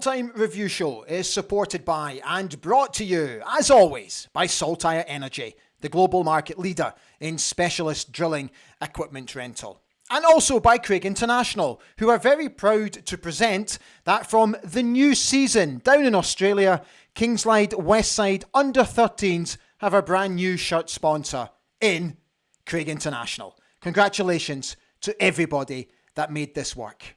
Full-Time Review Show is supported by and brought to you, as always, by Saltire Energy, the global market leader in specialist drilling equipment rental. And also by Craig International, who are very proud to present that from the new season down in Australia, Kingsland Westside Under-13s have a brand new shirt sponsor in Craig International. Congratulations to everybody that made this work.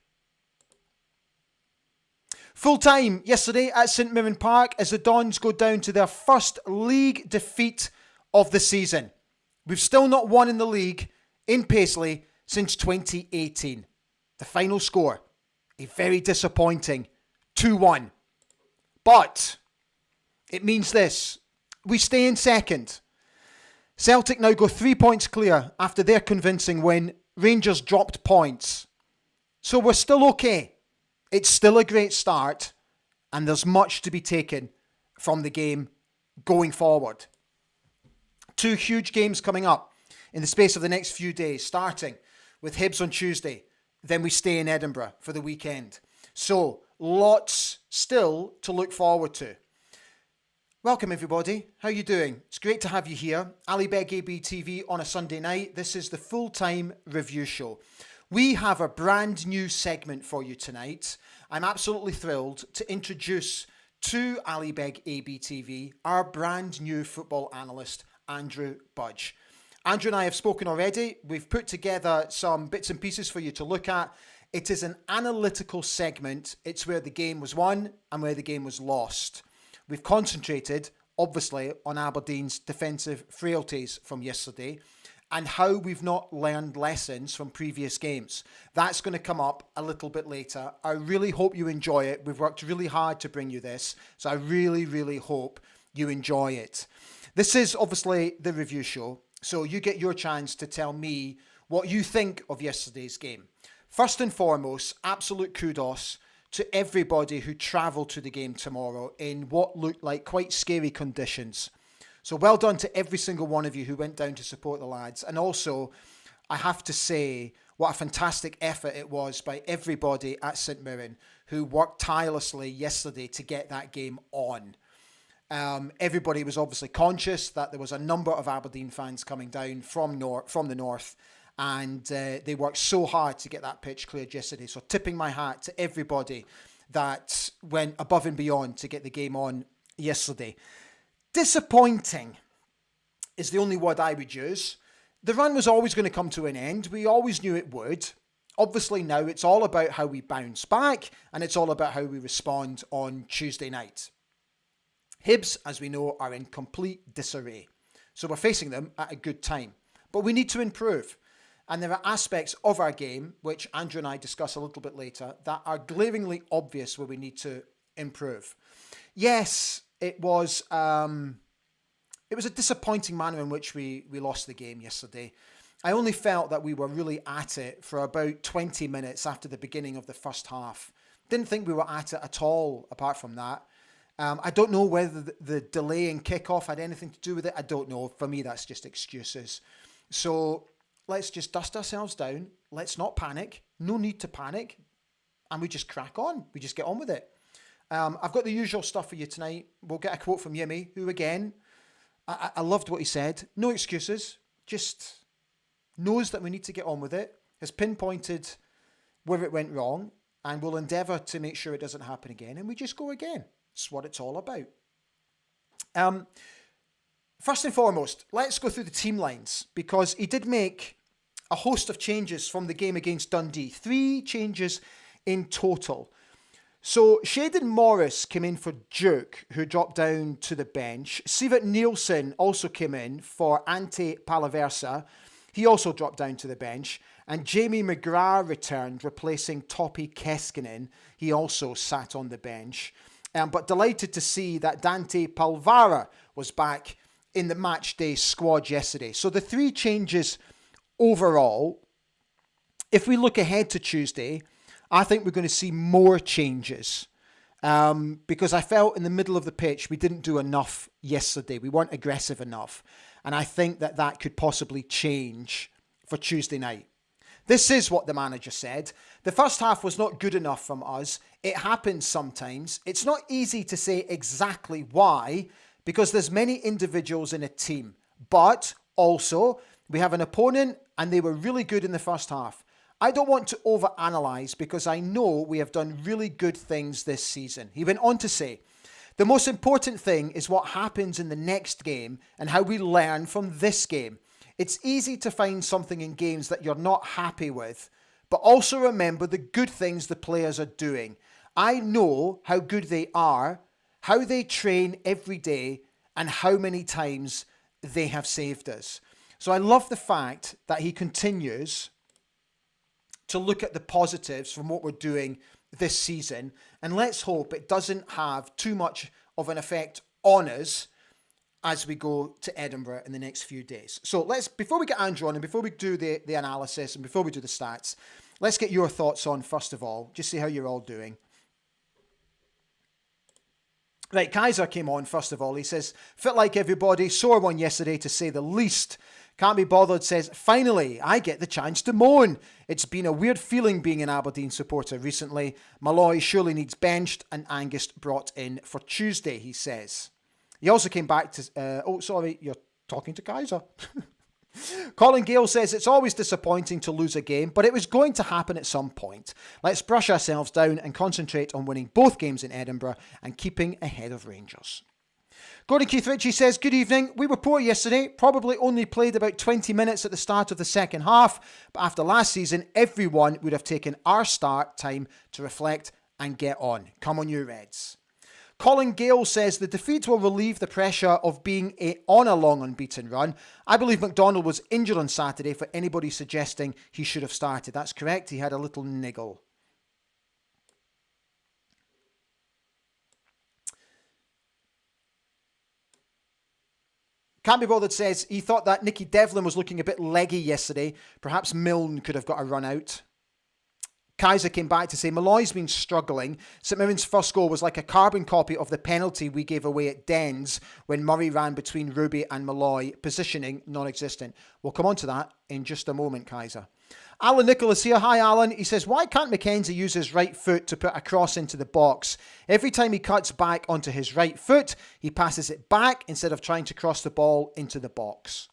Full time yesterday at St Mirren Park as the Dons go down to their first league defeat of the season. We've still not won in the league in Paisley since 2018. The final score, a very disappointing 2-1. But it means this, we stay in second. Celtic now go 3 points clear after their convincing win. Rangers dropped points. So we're still okay. It's still a great start, and there's much to be taken from the game going forward. 2 huge games coming up in the space of the next few days, starting with Hibs on Tuesday. Then we stay in Edinburgh for the weekend. So lots still to look forward to. Welcome everybody. How are you doing? It's great to have you here. Ali Beg AB TV on a Sunday night. This is the Full-Time Review Show. We have a brand new segment for you tonight. I'm absolutely thrilled to introduce to Ali Beg AB TV our brand new football analyst, Andrew Budge. Andrew and I have spoken already. We've put together some bits and pieces for you to look at. It is an analytical segment. It's where the game was won and where the game was lost. We've concentrated, obviously, on Aberdeen's defensive frailties from yesterday and how we've not learned lessons from previous games. That's going to come up a little bit later. I really hope you enjoy it. We've worked really hard to bring you this, so I really, really hope you enjoy it. This is obviously the review show, so you get your chance to tell me what you think of yesterday's game. First and foremost, absolute kudos to everybody who travelled to the game tomorrow in what looked like quite scary conditions. So well done to every single one of you who went down to support the lads. And also, I have to say, what a fantastic effort it was by everybody at St Mirren who worked tirelessly yesterday to get that game on. Everybody was obviously conscious that there was a number of Aberdeen fans coming down from the north, and they worked so hard to get that pitch cleared yesterday. So tipping my hat to everybody that went above and beyond to get the game on yesterday. Disappointing is the only word I would use. The run was always going to come to an end. We always knew it would. Obviously now it's all about how we bounce back, and it's all about how we respond on Tuesday night. Hibs, as we know, are in complete disarray. So we're facing them at a good time. But we need to improve. And there are aspects of our game, which Andrew and I discuss a little bit later, that are glaringly obvious where we need to improve. Yes, it was a disappointing manner in which we lost the game yesterday. I only felt that we were really at it for about 20 minutes after the beginning of the first half. Didn't think we were at it at all apart from that. I don't know whether the delay in kickoff had anything to do with it. I don't know. For me, that's just excuses. So let's just dust ourselves down. Let's not panic. No need to panic. And we just crack on. We just get on with it. I've got the usual stuff for you tonight. We'll get a quote from Yimmy, who again, I loved what he said. No excuses. Just knows that we need to get on with it. Has pinpointed where it went wrong. And will endeavour to make sure it doesn't happen again. And we just go again. It's what it's all about. First and foremost, let's go through the team lines, because he did make a host of changes from the game against Dundee. 3 changes in total. So Shayden Morris came in for Duke, who dropped down to the bench. Sivert Nielsen also came in for Ante Palaversa. He also dropped down to the bench. And Jamie McGrath returned, replacing Topi Keskinen. He also sat on the bench. But delighted to see that Dante Palvara was back in the match day squad yesterday. So the 3 changes overall. If we look ahead to Tuesday, I think we're going to see more changes. Because I felt in the middle of the pitch we didn't do enough yesterday. We weren't aggressive enough. And I think that could possibly change for Tuesday night. This is what the manager said. The first half was not good enough from us. It happens sometimes. It's not easy to say exactly why, because there's many individuals in a team. But also, we have an opponent and they were really good in the first half. I don't want to overanalyze because I know we have done really good things this season. He went on to say, the most important thing is what happens in the next game and how we learn from this game. It's easy to find something in games that you're not happy with, but also remember the good things the players are doing. I know how good they are, how they train every day, and how many times they have saved us. So I love the fact that he continues to look at the positives from what we're doing this season, and let's hope it doesn't have too much of an effect on us as we go to Edinburgh in the next few days. So before we get Andrew on and before we do the analysis and before we do the stats, let's get your thoughts on, first of all, just see how you're all doing. Right, Kaiser came on, first of all. He says, fit like everybody, sore one yesterday to say the least. Can't be bothered, says, finally, I get the chance to moan. It's been a weird feeling being an Aberdeen supporter recently. Malloy surely needs benched and Angus brought in for Tuesday, he says. He also came back to... sorry, you're talking to Kaiser. Colin Gale says, it's always disappointing to lose a game, but it was going to happen at some point. Let's brush ourselves down and concentrate on winning both games in Edinburgh and keeping ahead of Rangers. Gordon Keith Ritchie says, good evening. We were poor yesterday, probably only played about 20 minutes at the start of the second half, but after last season, everyone would have taken our start time to reflect and get on. Come on, you Reds. Colin Gale says the defeat will relieve the pressure of being on a long unbeaten run. I believe McDonald was injured on Saturday for anybody suggesting he should have started. That's correct. He had a little niggle. Can't be bothered says he thought that Nicky Devlin was looking a bit leggy yesterday. Perhaps Milne could have got a run out. Kaiser came back to say, Malloy's been struggling. St Mirren's first goal was like a carbon copy of the penalty we gave away at Dens when Murray ran between Ruby and Malloy, positioning non-existent. We'll come on to that in just a moment, Kaiser. Alan Nicholas here. Hi, Alan. He says, why can't Mackenzie use his right foot to put a cross into the box? Every time he cuts back onto his right foot, he passes it back instead of trying to cross the ball into the box.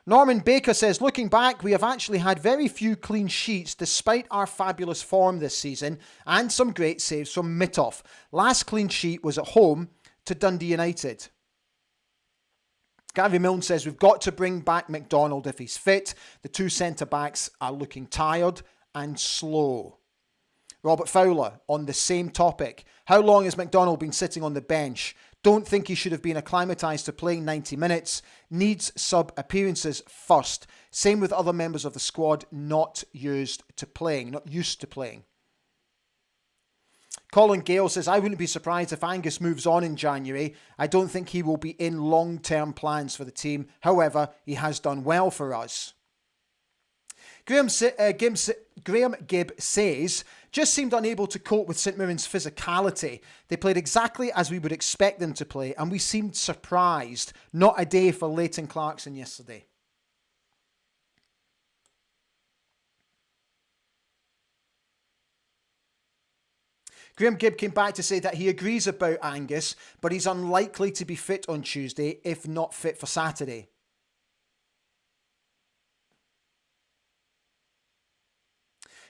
Norman Baker says, looking back, we have actually had very few clean sheets despite our fabulous form this season and some great saves from Mittoff. Last clean sheet was at home to Dundee United. Gary Milne says, we've got to bring back McDonald if he's fit. The two centre-backs are looking tired and slow. Robert Fowler, on the same topic. How long has McDonald been sitting on the bench? Don't think he should have been acclimatised to playing 90 minutes. Needs sub-appearances first. Same with other members of the squad not used to playing. Colin Gale says, I wouldn't be surprised if Angus moves on in January. I don't think he will be in long-term plans for the team. However, he has done well for us. Graham Gibb says, just seemed unable to cope with St Mirren's physicality. They played exactly as we would expect them to play, and we seemed surprised. Not a day for Leighton Clarkson yesterday. Graham Gibb came back to say that he agrees about Angus, but he's unlikely to be fit on Tuesday, if not fit for Saturday.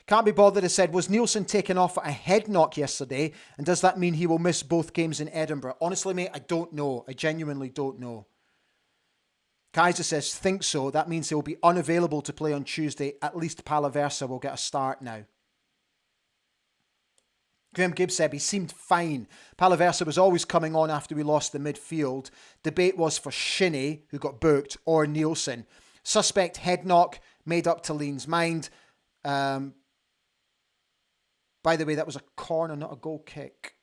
Can't be bothered has said, was Nielsen taken off for a head knock yesterday? And does that mean he will miss both games in Edinburgh? Honestly, mate, I don't know. I genuinely don't know. Kaiser says, think so. That means he'll be unavailable to play on Tuesday. At least Palaversa will get a start now. Graham Gibbs said he seemed fine. Palaversa was always coming on after we lost the midfield. Debate was for Shinnie, who got booked, or Nielsen. Suspect head knock, made up to Lean's mind. By the way, that was a corner, not a goal kick.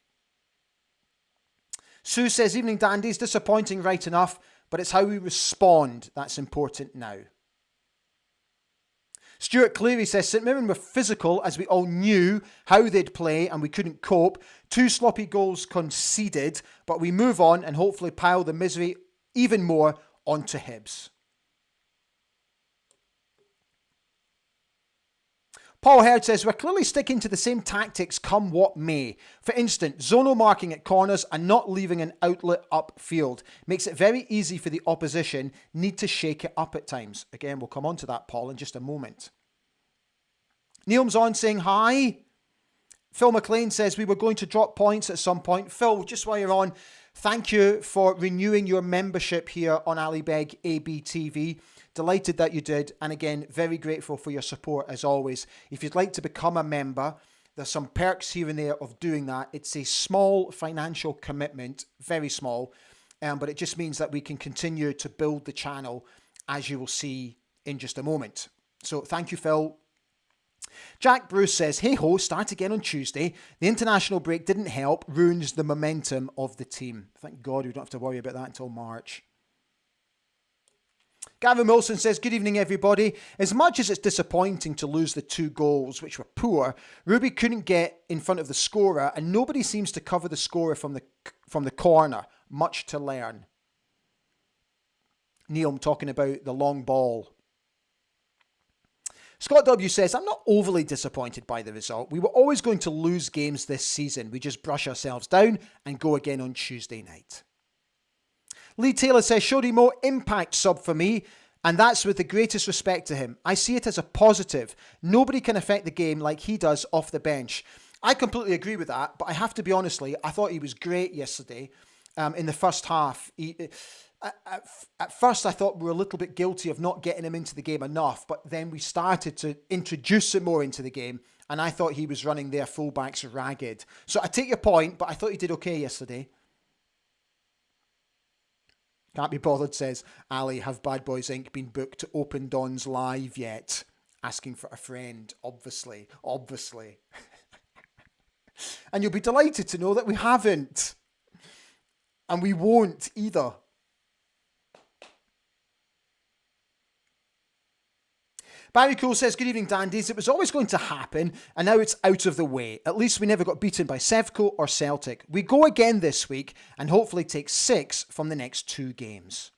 Sue says, evening dandies, disappointing right enough, but it's how we respond that's important now. Stuart Cleary says, St Mirren were physical as we all knew how they'd play and we couldn't cope. 2 sloppy goals conceded, but we move on and hopefully pile the misery even more onto Hibs. Paul Heard says, we're clearly sticking to the same tactics come what may. For instance, zonal marking at corners and not leaving an outlet upfield. Makes it very easy for the opposition. Need to shake it up at times. Again, we'll come on to that, Paul, in just a moment. Neil's on saying hi. Phil McLean says, we were going to drop points at some point. Phil, just while you're on, thank you for renewing your membership here on Ali Beg ABTV. Delighted that you did. And again, very grateful for your support as always. If you'd like to become a member, there's some perks here and there of doing that. It's a small financial commitment, very small, but it just means that we can continue to build the channel, as you will see in just a moment. So thank you, Phil. Jack Bruce says, hey ho, start again on Tuesday. The international break didn't help, ruins the momentum of the team. Thank God we don't have to worry about that until March. Gavin Wilson says, good evening, everybody. As much as it's disappointing to lose the 2 goals, which were poor, Ruby couldn't get in front of the scorer and nobody seems to cover the scorer from the corner. Much to learn. Neil, I'm talking about the long ball. Scott W says, I'm not overly disappointed by the result. We were always going to lose games this season. We just brush ourselves down and go again on Tuesday night. Lee Taylor says, Shodimo, impact sub for me, and that's with the greatest respect to him. I see it as a positive. Nobody can affect the game like he does off the bench. I completely agree with that, but I have to be honestly, I thought he was great yesterday in the first half. At first, I thought we were a little bit guilty of not getting him into the game enough, but then we started to introduce him more into the game, and I thought he was running their fullbacks ragged. So I take your point, but I thought he did okay yesterday. Can't be bothered, says Ali. Have Bad Boys Inc. been booked to open Don's live yet? Asking for a friend, obviously. And you'll be delighted to know that we haven't. And we won't either. Barry Cool says, good evening, dandies. It was always going to happen, and now it's out of the way. At least we never got beaten by Sevco or Celtic. We go again this week, and hopefully take 6 from the next 2 games.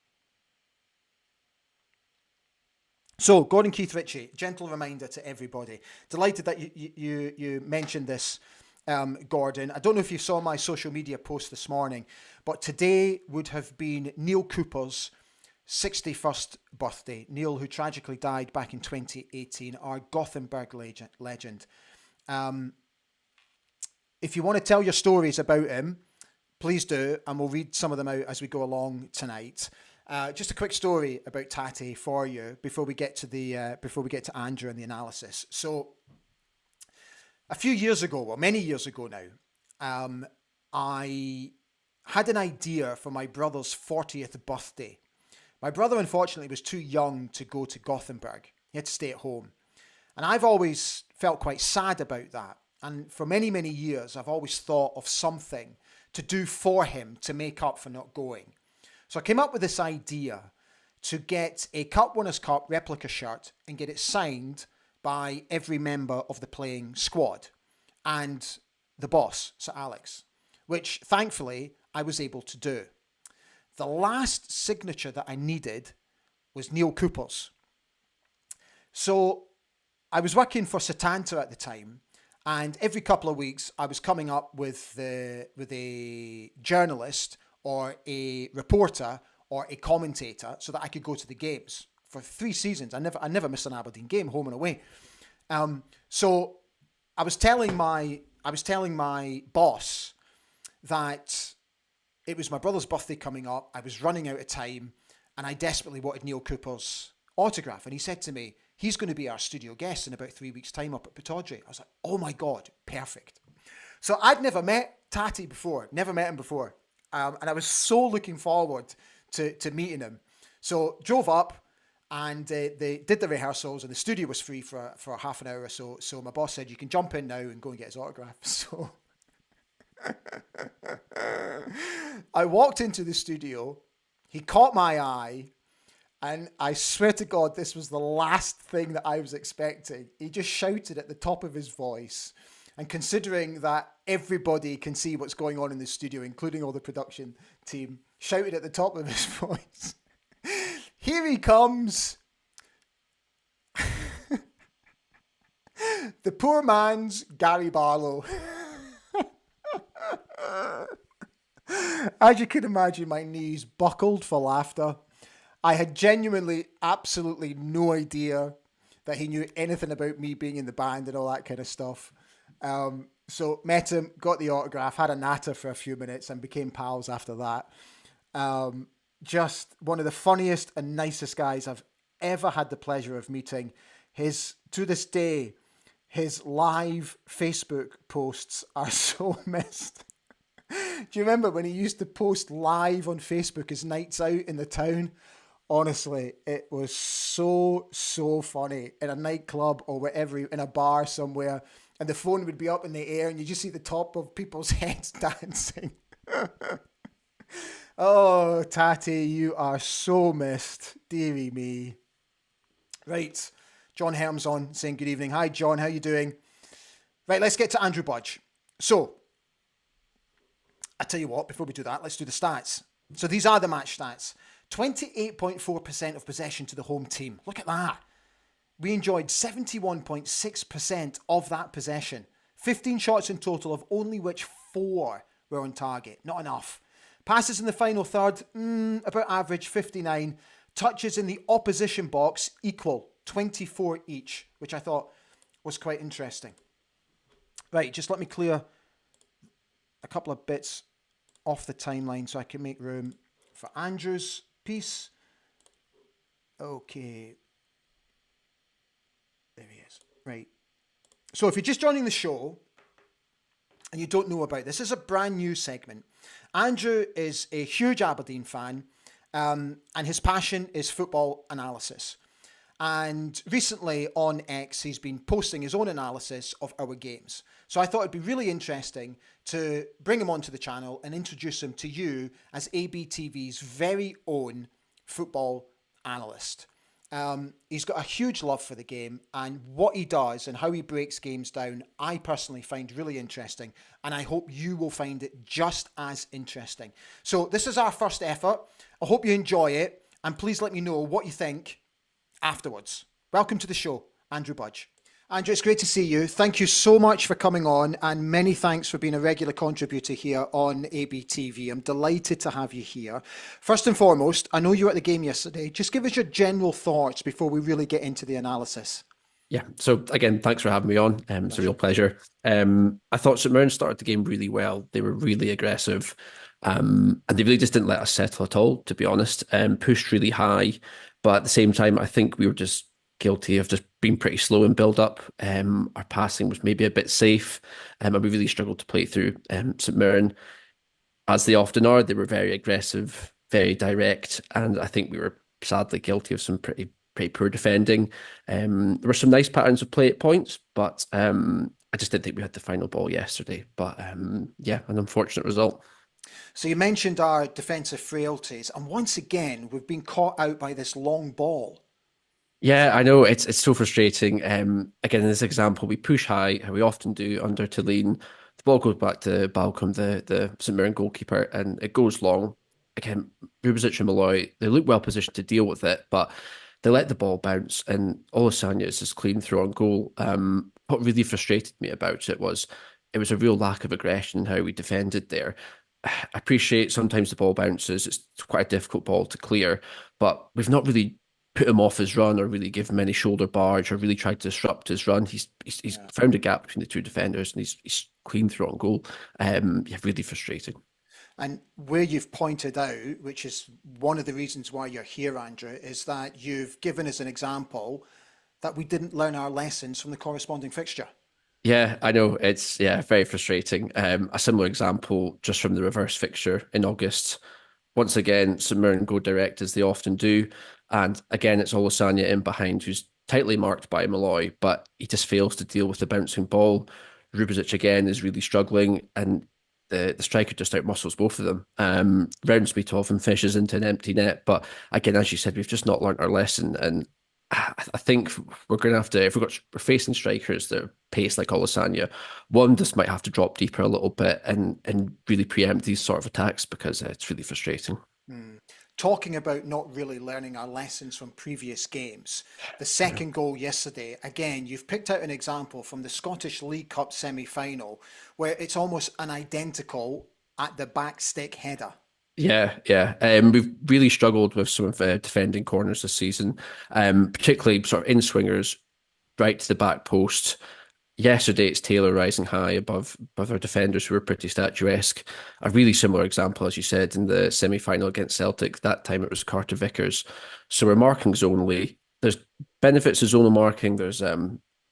So, Gordon Keith Ritchie, gentle reminder to everybody. Delighted that you mentioned this, Gordon. I don't know if you saw my social media post this morning, but today would have been Neil Cooper's 61st birthday. Neil, who tragically died back in 2018, our Gothenburg legend. If you want to tell your stories about him, please do, and we'll read some of them out as we go along tonight. Just a quick story about Tate for you before we get to Andrew and the analysis. So, a few years ago, well, many years ago now, I had an idea for my brother's 40th birthday. My brother, unfortunately, was too young to go to Gothenburg. He had to stay at home. And I've always felt quite sad about that. And for many, many years, I've always thought of something to do for him to make up for not going. So I came up with this idea to get a Cup Winners' Cup replica shirt and get it signed by every member of the playing squad and the boss, Sir Alex, which thankfully I was able to do. The last signature that I needed was Neil Cooper's. So I was working for Setanta at the time, and every couple of weeks I was coming up with a journalist or a reporter or a commentator so that I could go to the games. For 3 seasons, I never missed an Aberdeen game, home and away. So I was telling my boss that it was my brother's birthday coming up. I was running out of time, and I desperately wanted Neil Cooper's autograph. And he said to me, he's going to be our studio guest in about 3 weeks' time up at Pittodrie. I was like, oh my God, perfect. So I'd never met Tate before, never met him before. And I was so looking forward to meeting him. So drove up, and they did the rehearsals, and the studio was free for half an hour or so. So my boss said, you can jump in now and go and get his autograph. So I walked into the studio, he caught my eye, and I swear to God, this was the last thing that I was expecting. He just shouted at the top of his voice, and considering that everybody can see what's going on in the studio, including all the production team, shouted at the top of his voice, here he comes. The poor man's Gary Barlow. As you can imagine, my knees buckled for laughter. I had genuinely, absolutely no idea that he knew anything about me being in the band and all that kind of stuff. So met him, got the autograph, had a natter for a few minutes, and became pals after that. Just one of the funniest and nicest guys I've ever had the pleasure of meeting. To this day, his live Facebook posts are so missed. Do you remember when he used to post live on Facebook his nights out in the town? Honestly, it was so funny in a nightclub or wherever, in a bar somewhere, and the phone would be up in the air and you just see the top of people's heads dancing. Oh, Tatty, you are so missed. Dearie me. Right, John Helm's on saying good evening. Hi, John, how you doing? Right, let's get to Andrew Budge. So, I tell you what, before we do that, let's do the stats. So these are the match stats. 28.4% of possession to the home team. Look at that. We enjoyed 71.6% of that possession. 15 shots in total, of only which 4 were on target. Not enough. Passes in the final third, about average, 59. Touches in the opposition box, equal, 24 each, which I thought was quite interesting. Right, just let me clear a couple of bits off the timeline so I can make room for Andrew's piece. Okay. There he is. Right. So if you're just joining the show and you don't know about this, this is a brand new segment. Andrew is a huge Aberdeen fan, and his passion is football analysis. And recently on X, he's been posting his own analysis of our games. So I thought it'd be really interesting to bring him onto the channel and introduce him to you as ABTV's very own football analyst. He's got a huge love for the game, and what he does and how he breaks games down, I personally find really interesting, and I hope you will find it just as interesting. So this is our first effort. I hope you enjoy it, and please let me know what you think afterwards. Welcome to the show, Andrew Budge. Andrew, it's great to see you. Thank you so much for coming on, and many thanks for being a regular contributor here on ABTV. I'm delighted to have you here. First and foremost, I know you were at the game yesterday. Just give us your general thoughts before we really get into the analysis. Yeah, so again, thanks for having me on. It's a real pleasure. I thought St Mirren started the game really well. They were really aggressive, and they really just didn't let us settle at all, to be honest. Pushed really high, but at the same time, I think we were just guilty of just being pretty slow in build-up. Our passing was maybe a bit safe, and we really struggled to play through. St Mirren, as they often are, they were very aggressive, very direct, and I think we were sadly guilty of some pretty poor defending. There were some nice patterns of play at points, but I just didn't think we had the final ball yesterday. But yeah, an unfortunate result. So you mentioned our defensive frailties, and once again, we've been caught out by this long ball. Yeah, I know it's so frustrating. Again, in this example, we push high, how we often do under Tulane. The ball goes back to Balcom, the St Mirren goalkeeper, and it goes long. Again, Rubizic and Malloy, they look well positioned to deal with it, but they let the ball bounce, and Olasanya is just clean through on goal. What really frustrated me about it was a real lack of aggression in how we defended there. I appreciate sometimes the ball bounces. It's quite a difficult ball to clear, but we've not really put him off his run or really give him any shoulder barge or really tried to disrupt his run. He's found a gap between the two defenders, and he's clean through on goal. Yeah, really frustrating. And where you've pointed out, which is one of the reasons why you're here, Andrew, is that you've given us an example that we didn't learn our lessons from the corresponding fixture. Yeah, I know. It's very frustrating. A similar example just from the reverse fixture in August. Once again, St Mirren go direct as they often do. And again, it's Olasanya in behind, who's tightly marked by Malloy, but he just fails to deal with the bouncing ball. Rubizic again is really struggling, and the striker just outmuscles both of them. Rounds me off and fishes into an empty net. But again, as you said, we've just not learnt our lesson. And I think we're going to have to, if we're facing strikers that are paced like Olasanya, one just might have to drop deeper a little bit and really preempt these sort of attacks, because it's really frustrating. Talking about not really learning our lessons from previous games, the second goal yesterday, again, you've picked out an example from the Scottish League Cup semi-final where it's almost an identical at the back stick header. Yeah, yeah. We've really struggled with some of defending corners this season, particularly sort of in swingers right to the back post. Yesterday, it's Taylor rising high above our defenders who were pretty statuesque. A really similar example, as you said, in the semi-final against Celtic. That time it was Carter Vickers. So we're marking zonally. There's benefits to zonal marking. There's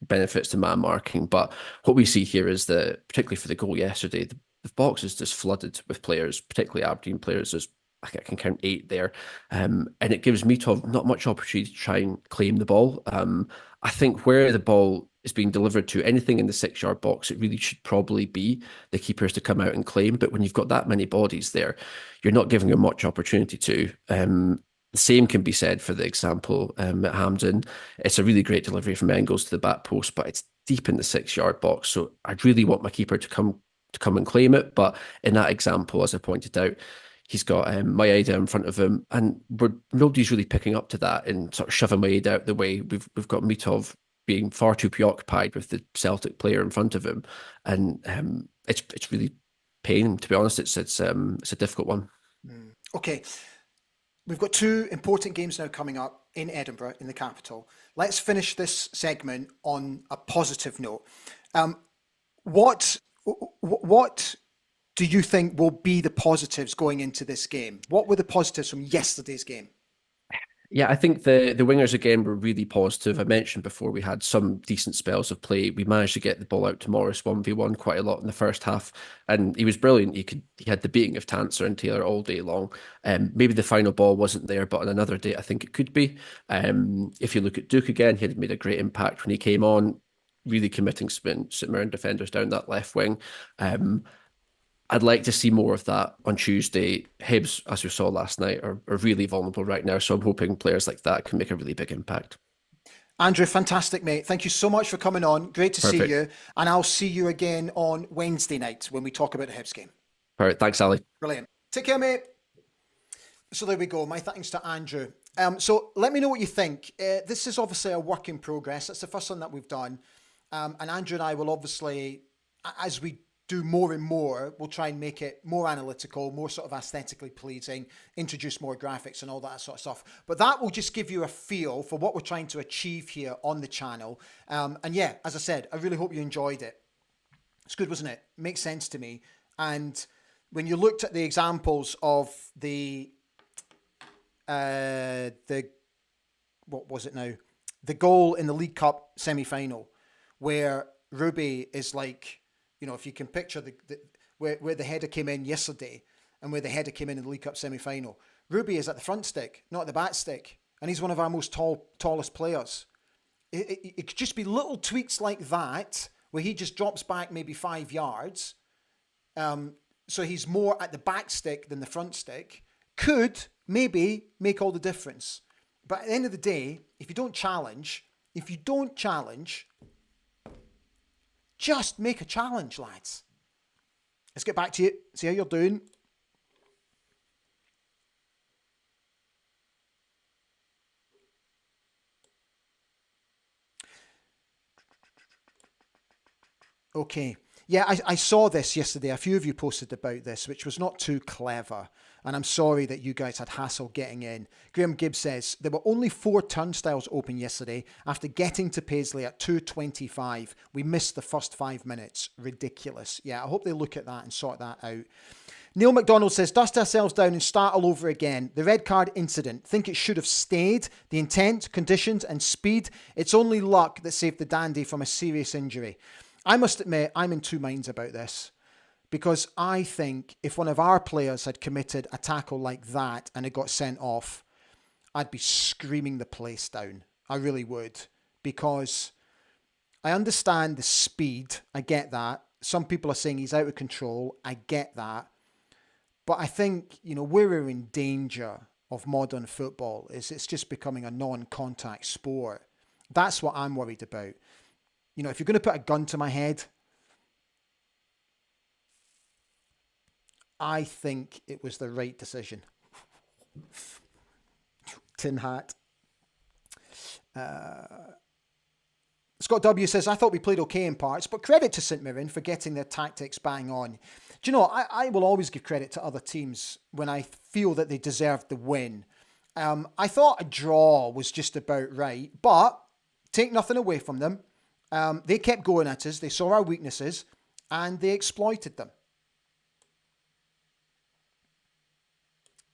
benefits to man marking. But what we see here is that, particularly for the goal yesterday, the box is just flooded with players, particularly Aberdeen players. There's I think I can count 8 there. And it gives Mitov not much opportunity to try and claim the ball. I think where the ball is being delivered to, anything in the 6 yard box, it really should probably be the keepers to come out and claim. But when you've got that many bodies there, you're not giving them much opportunity to. The same can be said for the example at Hampden. It's a really great delivery from Engels to the back post, but it's deep in the 6 yard box. So I'd really want my keeper to come and claim it. But in that example, as I pointed out, he's got Maeda in front of him, and nobody's really picking up to that and sort of shoving Maeda out the way. We've got Mitov being far too preoccupied with the Celtic player in front of him, and it's really pain. To be honest, it's a difficult one. Okay, we've got two important games now coming up in Edinburgh, in the capital. Let's finish this segment on a positive note. What do you think will be the positives going into this game? What were the positives from yesterday's game? Yeah, I think the wingers again were really positive. I mentioned before we had some decent spells of play. We managed to get the ball out to Morris 1v1 quite a lot in the first half, and he was brilliant. He had the beating of Tanser and Taylor all day long. Maybe the final ball wasn't there, but on another day I think it could be. If you look at Duke again, he had made a great impact when he came on, really committing St Mirren defenders down that left wing. I'd like to see more of that on Tuesday. Hibs, as we saw last night, are really vulnerable right now. So I'm hoping players like that can make a really big impact. Andrew, fantastic, mate. Thank you so much for coming on. Great to see Perfect. you. And I'll see you again on Wednesday night when we talk about the Hibs game. Perfect. Thanks, Ali. Brilliant. Take care, mate. So there we go. My thanks to Andrew. So let me know what you think. This is obviously a work in progress. It's the first one that we've done. And Andrew and I will obviously, as we do more and more, we'll try and make it more analytical, more sort of aesthetically pleasing, introduce more graphics and all that sort of stuff. But that will just give you a feel for what we're trying to achieve here on the channel. And yeah, as I said, I really hope you enjoyed it. It's good, wasn't it? Makes sense to me. And when you looked at the examples of the what was it now? The goal in the League Cup semi-final where Ruby is like, if you can picture where the header came in yesterday and where the header came in the League Cup semi-final, Ruby is at the front stick, not at the back stick. And he's one of our most tallest players. It could just be little tweaks like that where he just drops back maybe 5 yards. So he's more at the back stick than the front stick. Could maybe make all the difference. But at the end of the day, if you don't challenge, just make a challenge, lads. Let's get back to you. See how you're doing. Okay. Yeah, I saw this yesterday. A few of you posted about this, which was not too clever. And I'm sorry that you guys had hassle getting in. Graham Gibbs says, there were only 4 turnstiles open yesterday after getting to Paisley at 2:25. We missed the first 5 minutes. Ridiculous. Yeah, I hope they look at that and sort that out. Neil McDonald says, dust ourselves down and start all over again. The red card incident. Think it should have stayed. The intent, conditions and speed. It's only luck that saved the dandy from a serious injury. I must admit, I'm in two minds about this. Because I think if one of our players had committed a tackle like that and it got sent off, I'd be screaming the place down. I really would. Because I understand the speed. I get that. Some people are saying he's out of control. I get that. But I think, where we're in danger of modern football is it's just becoming a non-contact sport. That's what I'm worried about. If you're going to put a gun to my head, I think it was the right decision. Tin hat. Scott W says, I thought we played okay in parts, but credit to St Mirren for getting their tactics bang on. Do you know, I will always give credit to other teams when I feel that they deserved the win. I thought a draw was just about right, but take nothing away from them. They kept going at us, they saw our weaknesses, and they exploited them.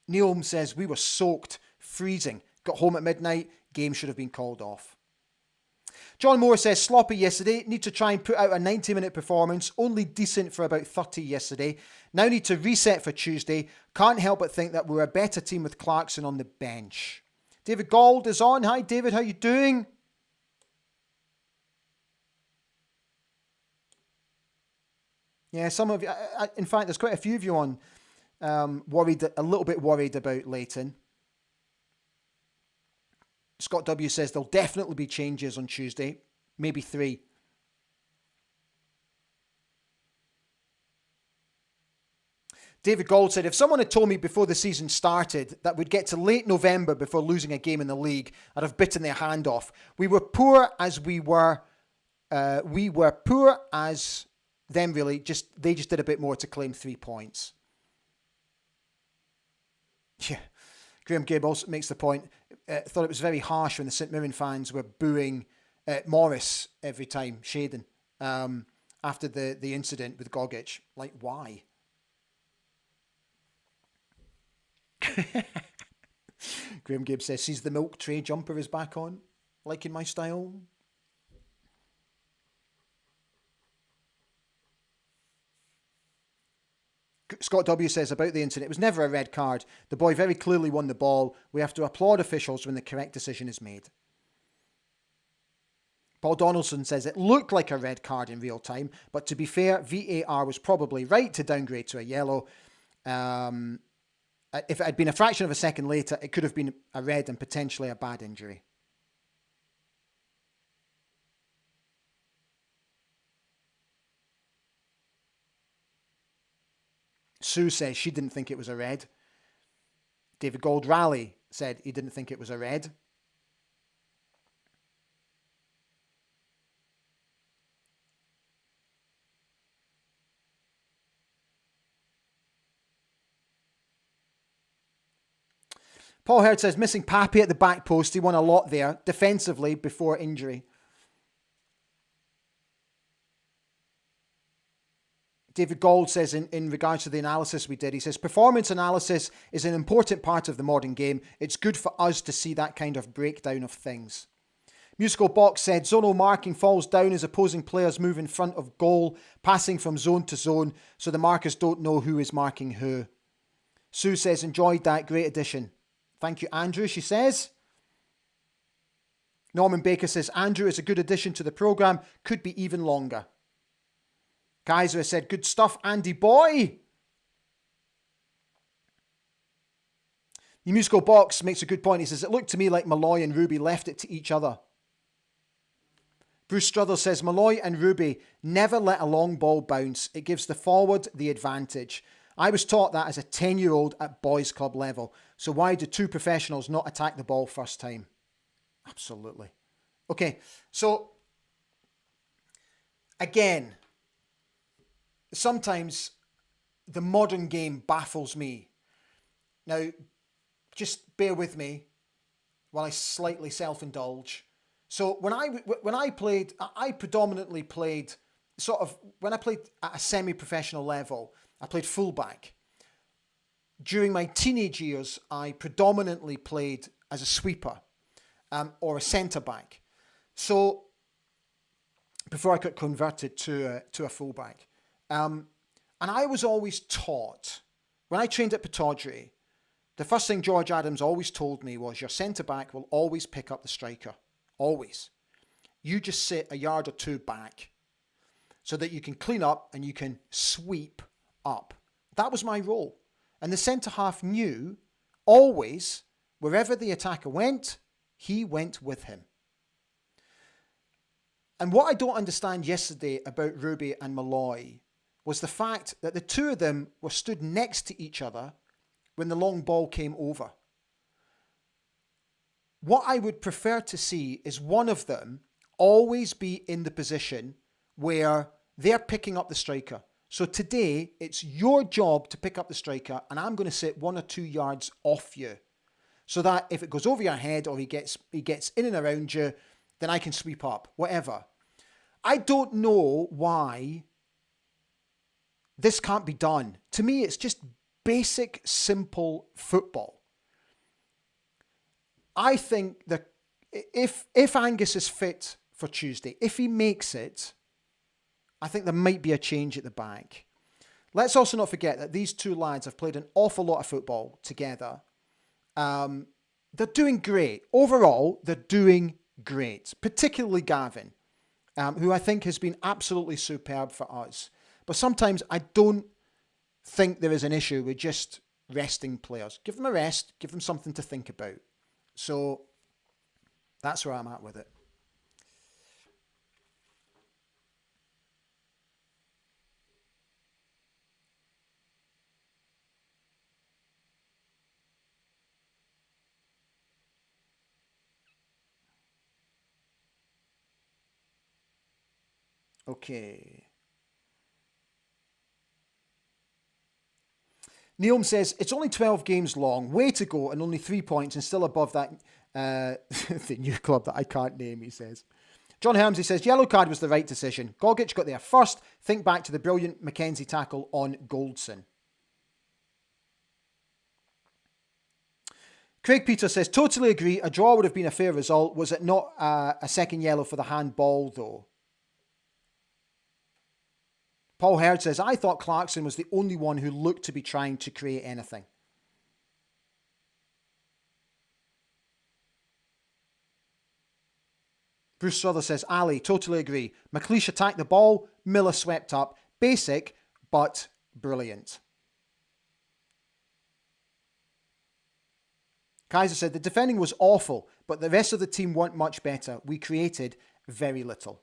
Neil says, we were soaked, freezing, got home at midnight, game should have been called off. John Moore says, sloppy yesterday, need to try and put out a 90-minute performance, only decent for about 30 yesterday. Now need to reset for Tuesday. Can't help but think that we're a better team with Clarkson on the bench. David Gold is on. Hi David, how you doing? Yeah, some of you, in fact, there's quite a few of you on a little bit worried about Leighton. Scott W says there'll definitely be changes on Tuesday, maybe 3. David Gold said, if someone had told me before the season started that we'd get to late November before losing a game in the league, I'd have bitten their hand off. We were poor as them really. They just did a bit more to claim 3 points. Yeah. Graham Gibb also makes the point, thought it was very harsh when the St Mirren fans were booing Morris every time, Shaden, after the incident with Gogic. Like, why? Graham Gibb says, sees the milk tray jumper is back on, liking my style. Scott W says about the incident, it was never a red card. The boy very clearly won the ball. We have to applaud officials when the correct decision is made. Paul Donaldson says it looked like a red card in real time, but to be fair, VAR was probably right to downgrade to a yellow. If it had been a fraction of a second later, it could have been a red and potentially a bad injury. Sue says she didn't think it was a red. David Gold Raleigh said he didn't think it was a red. Paul Hurd says missing Pappy at the back post. He won a lot there defensively before injury. David Gold says in regards to the analysis we did, he says, performance analysis is an important part of the modern game. It's good for us to see that kind of breakdown of things. Musical Box said, zonal marking falls down as opposing players move in front of goal, passing from zone to zone, so the markers don't know who is marking who. Sue says, enjoyed that, great addition. Thank you, Andrew, she says. Norman Baker says, Andrew is a good addition to the programme, could be even longer. Kaiser has said, good stuff, Andy boy. The Musical Box makes a good point. He says, it looked to me like Malloy and Ruby left it to each other. Bruce Struthers says, Malloy and Ruby never let a long ball bounce. It gives the forward the advantage. I was taught that as a 10-year-old at boys club level. So why do 2 professionals not attack the ball first time? Absolutely. Okay, so again, sometimes the modern game baffles me. Now, just bear with me while I slightly self-indulge. So when I played, I predominantly played sort of, when I played at a semi-professional level, I played fullback. During my teenage years, I predominantly played as a sweeper or a centre-back. So before I got converted to a fullback. And I was always taught, when I trained at Pittodrie, the first thing George Adams always told me was your centre-back will always pick up the striker. Always. You just sit a yard or 2 back so that you can clean up and you can sweep up. That was my role. And the centre-half knew always, wherever the attacker went, he went with him. And what I don't understand yesterday about Ruby and Malloy was the fact that the 2 of them were stood next to each other when the long ball came over. What I would prefer to see is one of them always be in the position where they're picking up the striker. So today, it's your job to pick up the striker, and I'm going to sit 1 or 2 yards off you, so that if it goes over your head or he gets in and around you, then I can sweep up, whatever. I don't know why this can't be done. To me, it's just basic, simple football. I think that if Angus is fit for Tuesday, if he makes it, I think there might be a change at the back. Let's also not forget that these two lads have played an awful lot of football together. They're doing great. Overall, they're doing great, particularly Gavin, who I think has been absolutely superb for us. But sometimes I don't think there is an issue with just resting players. Give them a rest, give them something to think about. So that's where I'm at with it. Okay. Neil says, it's only 12 games long, way to go, and only 3 points, and still above that the new club that I can't name, he says. John Helmsley says, yellow card was the right decision. Gogic got there first. Think back to the brilliant Mackenzie tackle on Goldson. Craig Peter says, totally agree. A draw would have been a fair result. Was it not a second yellow for the handball, though? Paul Herd says, I thought Clarkson was the only one who looked to be trying to create anything. Bruce Strother says, Ali, totally agree. McLeish attacked the ball, Miller swept up. Basic, but brilliant. Kaiser said, the defending was awful, but the rest of the team weren't much better. We created very little.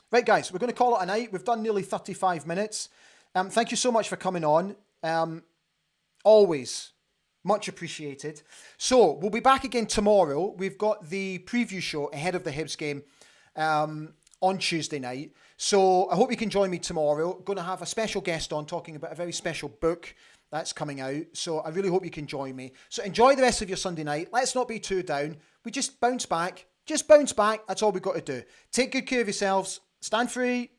Right, guys, we're going to call it a night. We've done nearly 35 minutes. Thank you so much for coming on. Always much appreciated. So we'll be back again tomorrow. We've got the preview show ahead of the Hibs game on Tuesday night. So I hope you can join me tomorrow. Going to have a special guest on talking about a very special book that's coming out. So I really hope you can join me. So enjoy the rest of your Sunday night. Let's not be too down. We just bounce back. Just bounce back. That's all we've got to do. Take good care of yourselves. Stand free.